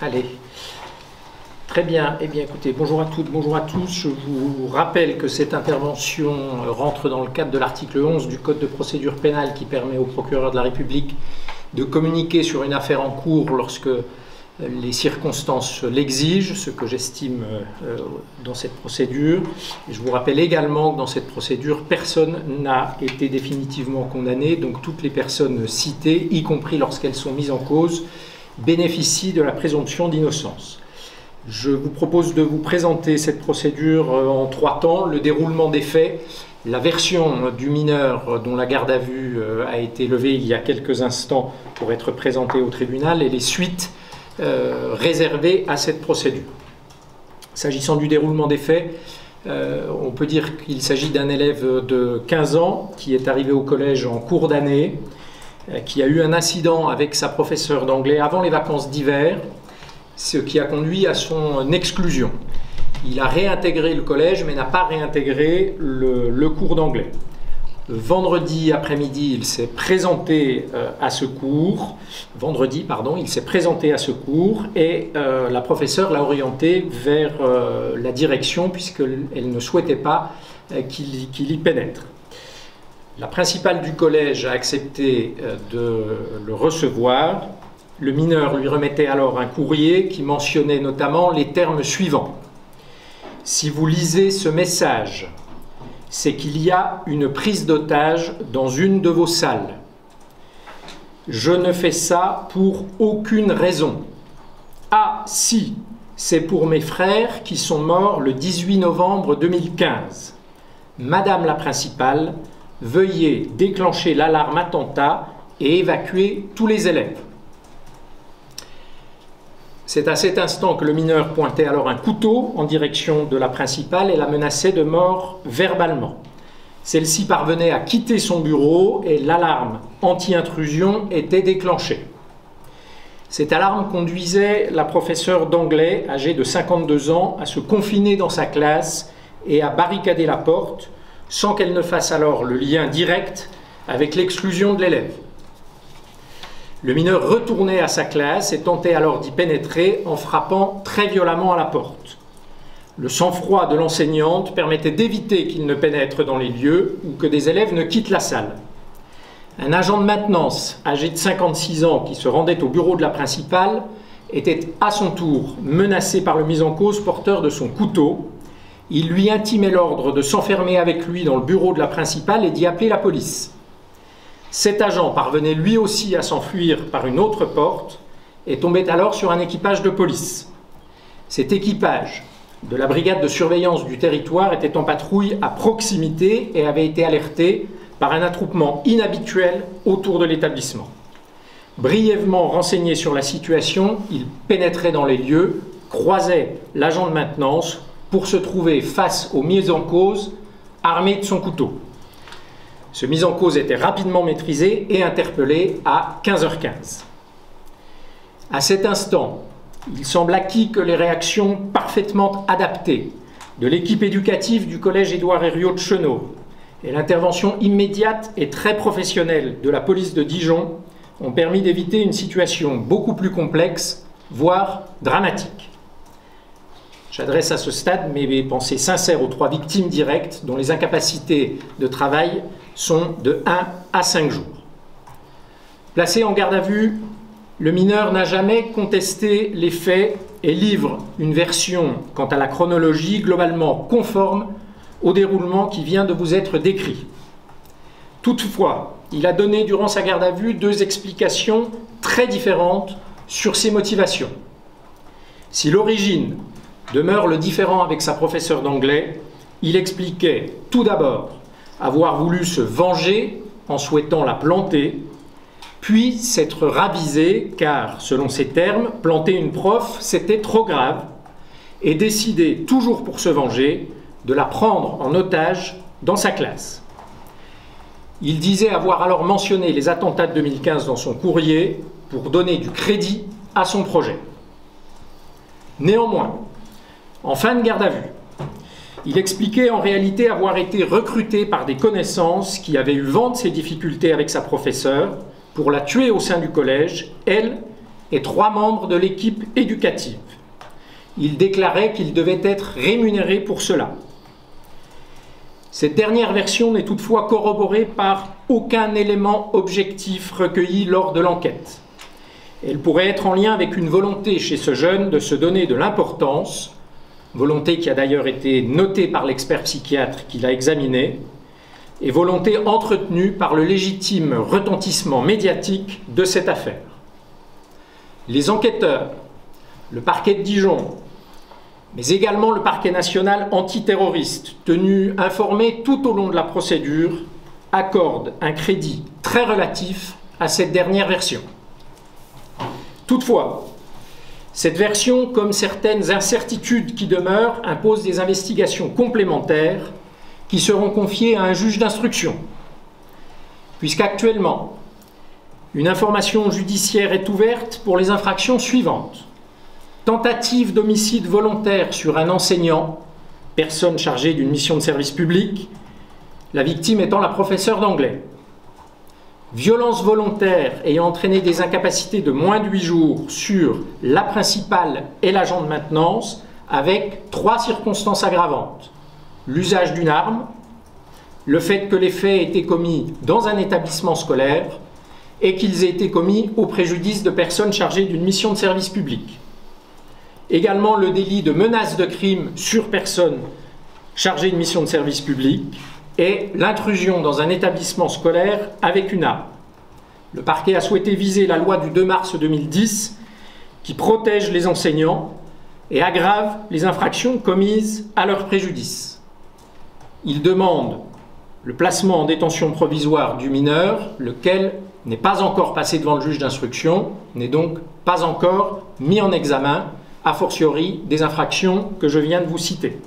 Allez, très bien. Eh bien, écoutez, bonjour à toutes, bonjour à tous. Je vous rappelle que cette intervention rentre dans le cadre de l'article 11 du Code de procédure pénale qui permet au procureur de la République de communiquer sur une affaire en cours lorsque les circonstances l'exigent, ce que j'estime dans cette procédure. Et je vous rappelle également que dans cette procédure, personne n'a été définitivement condamné, donc toutes les personnes citées, y compris lorsqu'elles sont mises en cause, bénéficient de la présomption d'innocence. Je vous propose de vous présenter cette procédure en 3 temps. Le déroulement des faits, la version du mineur dont la garde à vue a été levée il y a quelques instants pour être présentée au tribunal et les suites réservées à cette procédure. S'agissant du déroulement des faits, on peut dire qu'il s'agit d'un élève de 15 ans qui est arrivé au collège en cours d'année, qui a eu un incident avec sa professeure d'anglais avant les vacances d'hiver, ce qui a conduit à son exclusion. Il a réintégré le collège mais n'a pas réintégré le cours d'anglais. Vendredi après-midi, il s'est présenté à ce cours. Il s'est présenté à ce cours et la professeure l'a orienté vers la direction puisqu'elle ne souhaitait pas qu'il y pénètre. La principale du collège a accepté de le recevoir. Le mineur lui remettait alors un courrier qui mentionnait notamment les termes suivants. Si vous lisez ce message, c'est qu'il y a une prise d'otage dans une de vos salles. Je ne fais ça pour aucune raison. Ah si, c'est pour mes frères qui sont morts le 18 novembre 2015. Madame la principale, veuillez déclencher l'alarme attentat et évacuer tous les élèves. C'est à cet instant que le mineur pointait alors un couteau en direction de la principale et la menaçait de mort verbalement. Celle-ci parvenait à quitter son bureau et l'alarme anti-intrusion était déclenchée. Cette alarme conduisait la professeure d'anglais, âgée de 52 ans, à se confiner dans sa classe et à barricader la porte, sans qu'elle ne fasse alors le lien direct avec l'exclusion de l'élève. Le mineur retournait à sa classe et tentait alors d'y pénétrer en frappant très violemment à la porte. Le sang-froid de l'enseignante permettait d'éviter qu'il ne pénètre dans les lieux ou que des élèves ne quittent la salle. Un agent de maintenance âgé de 56 ans qui se rendait au bureau de la principale était à son tour menacé par le mis en cause porteur de son couteau. Il lui intimait l'ordre de s'enfermer avec lui dans le bureau de la principale et d'y appeler la police. Cet agent parvenait lui aussi à s'enfuir par une autre porte et tombait alors sur un équipage de police. Cet équipage de la brigade de surveillance du territoire était en patrouille à proximité et avait été alerté par un attroupement inhabituel autour de l'établissement. Brièvement renseigné sur la situation, il pénétrait dans les lieux, croisait l'agent de maintenance pour se trouver face au mis en cause armé de son couteau. Ce mis en cause était rapidement maîtrisé et interpellé à 15h15. À cet instant, il semble acquis que les réactions parfaitement adaptées de l'équipe éducative du collège Édouard Herriot de Chenôve et l'intervention immédiate et très professionnelle de la police de Dijon ont permis d'éviter une situation beaucoup plus complexe, voire dramatique. J'adresse à ce stade mes pensées sincères aux 3 victimes directes dont les incapacités de travail sont de 1 à 5 jours. Placé en garde à vue, le mineur n'a jamais contesté les faits et livre une version quant à la chronologie globalement conforme au déroulement qui vient de vous être décrit. Toutefois, il a donné durant sa garde à vue 2 explications très différentes sur ses motivations. Si l'origine demeure le différend avec sa professeure d'anglais, il expliquait tout d'abord avoir voulu se venger en souhaitant la planter, puis s'être ravisé car, selon ses termes, planter une prof, c'était trop grave, et décider, toujours pour se venger, de la prendre en otage dans sa classe. Il disait avoir alors mentionné les attentats de 2015 dans son courrier pour donner du crédit à son projet. Néanmoins, en fin de garde à vue, il expliquait en réalité avoir été recruté par des connaissances qui avaient eu vent de ses difficultés avec sa professeure pour la tuer au sein du collège, elle et 3 membres de l'équipe éducative. Il déclarait qu'il devait être rémunéré pour cela. Cette dernière version n'est toutefois corroborée par aucun élément objectif recueilli lors de l'enquête. Elle pourrait être en lien avec une volonté chez ce jeune de se donner de l'importance, volonté qui a d'ailleurs été notée par l'expert psychiatre qui l'a examiné, et volonté entretenue par le légitime retentissement médiatique de cette affaire. Les enquêteurs, le parquet de Dijon, mais également le parquet national antiterroriste, tenu informé tout au long de la procédure, accordent un crédit très relatif à cette dernière version. Toutefois, cette version, comme certaines incertitudes qui demeurent, impose des investigations complémentaires qui seront confiées à un juge d'instruction, puisqu'actuellement, une information judiciaire est ouverte pour les infractions suivantes. Tentative d'homicide volontaire sur un enseignant, personne chargée d'une mission de service public, la victime étant la professeure d'anglais. Violence volontaire ayant entraîné des incapacités de moins de 8 jours sur la principale et l'agent de maintenance, avec 3 circonstances aggravantes. L'usage d'une arme, le fait que les faits aient été commis dans un établissement scolaire et qu'ils aient été commis au préjudice de personnes chargées d'une mission de service public. Également le délit de menace de crime sur personne chargée de mission de service public et l'intrusion dans un établissement scolaire avec une arme. Le parquet a souhaité viser la loi du 2 mars 2010 qui protège les enseignants et aggrave les infractions commises à leur préjudice. Il demande le placement en détention provisoire du mineur, lequel n'est pas encore passé devant le juge d'instruction, n'est donc pas encore mis en examen, a fortiori des infractions que je viens de vous citer.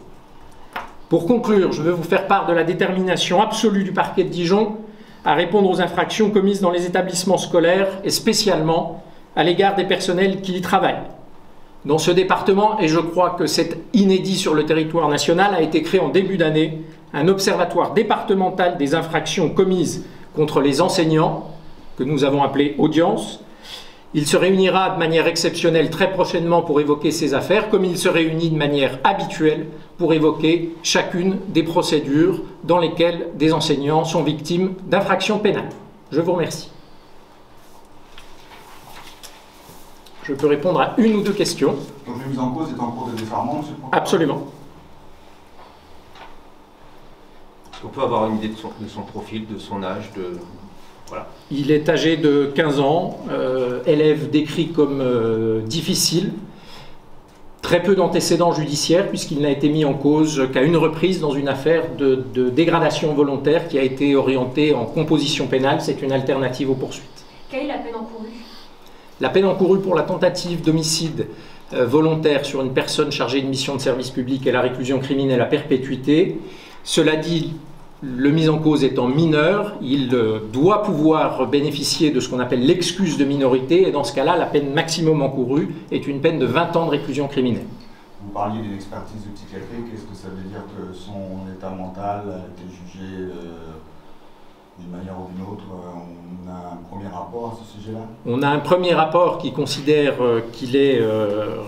Pour conclure, je veux vous faire part de la détermination absolue du parquet de Dijon à répondre aux infractions commises dans les établissements scolaires et spécialement à l'égard des personnels qui y travaillent. Dans ce département, et je crois que c'est inédit sur le territoire national, a été créé en début d'année un observatoire départemental des infractions commises contre les enseignants, que nous avons appelé audience. Il se réunira de manière exceptionnelle très prochainement pour évoquer ces affaires, comme il se réunit de manière habituelle pour évoquer chacune des procédures dans lesquelles des enseignants sont victimes d'infractions pénales. Je vous remercie. Je peux répondre à une ou deux questions. Donc la mise en cause est en cours de déferment, monsieur le procureur ? Absolument. On peut avoir une idée de son profil, de son âge, de... Voilà. Il est âgé de 15 ans, élève décrit comme difficile, très peu d'antécédents judiciaires puisqu'il n'a été mis en cause qu'à une reprise dans une affaire de dégradation volontaire qui a été orientée en composition pénale. C'est une alternative aux poursuites. Quelle est la peine encourue ? La peine encourue pour la tentative d'homicide volontaire sur une personne chargée de mission de service public est la réclusion criminelle à perpétuité. Cela dit, le mis en cause étant mineur, il doit pouvoir bénéficier de ce qu'on appelle l'excuse de minorité, et dans ce cas-là, la peine maximum encourue est une peine de 20 ans de réclusion criminelle. Vous parliez d'une expertise de psychiatrie, qu'est-ce que ça veut dire que son état mental a été jugé d'une manière ou d'une autre? On a un premier rapport à ce sujet-là? On a un premier rapport qui considère qu'il est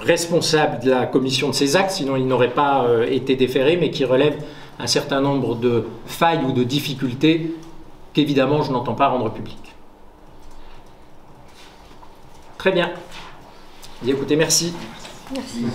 responsable de la commission de ces actes, sinon il n'aurait pas été déféré, mais qui relève un certain nombre de failles ou de difficultés qu'évidemment je n'entends pas rendre publiques. Très bien. Bien, écoutez, merci. Merci.